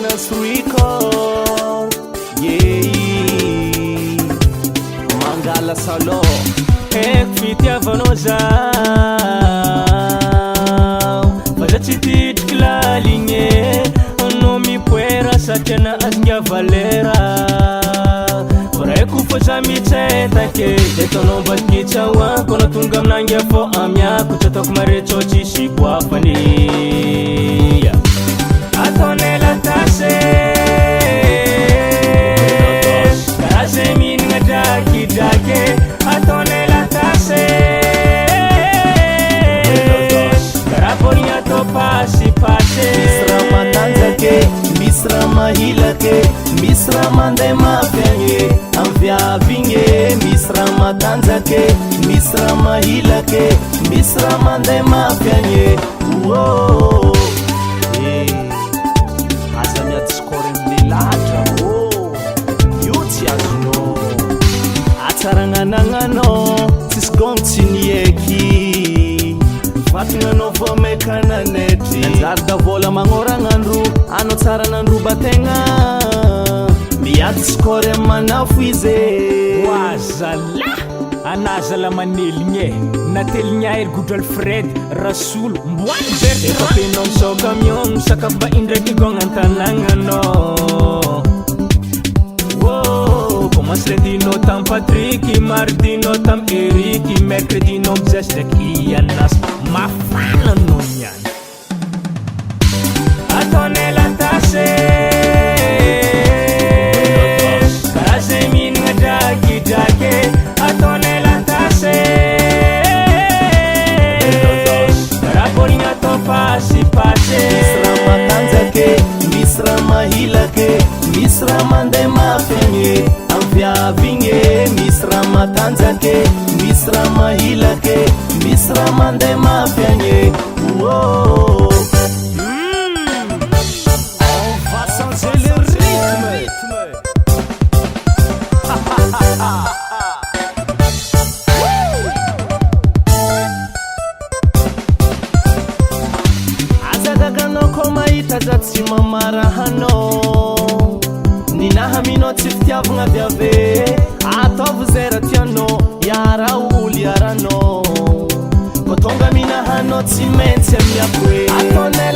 Venus Record, yeah. Mangala Salo, fitiavano zao Faza tsy titriky laligny no mipoera satriana asnga valera Voreko fa za mitsetake Etanao mbatikitsahoako na tonga aminangy fô amiako Tsy ataoko maretso tsisy boafany Ataonay latasy Karaha zay mihinagna drakidraky Ataonay latasy Karaha baolina atao pasipasy Misy raha matanjake, misy raha mahilake Misy raha manday mafiagny Amviavigny Misy raha matanjake, misy raha mahilake Misy raha manday mafiagny Whoa. Aza miady skôry amin'ny lahatra Io tsy azonao Atsaragnanagnanao Tsisy gôgno tsy nieky Vatagnanao vao mekananetry Anjary davola magnoragnandro Anao tsara nandrobategna Miady skôry amin'ny manafo izy Wazala Anazala maneligny Nateligny ahery Godro Alfred Rasolo Mboany berty Efa penao misao camion Misakafo mba indraiky gôgna an-tanagnanao Commence lindinao tam Patrick Mardinao tam Eric Mercredinao mijestraky Ianas Mafana anao niany Ataonay latasy Karaha zay mihinagna drakidraky Ataonay latasy Karaha baolina atao pasipasy Misy raha matanjake, misy raha mahilake Misy raha manday mafiagny Amviavigny Misy raha matanjake, misy raha mahilake Misy raha manday mafiagny Whoa. On va changer le rythme Azagaganao koa mahita za tsy mamarahanao Ninahaminao tsy fitiavagna avy ave Ataovy zay raha tianao Iara olo iaranao Koa tonga minahanao tsy maintsy amiako hoe Ataonay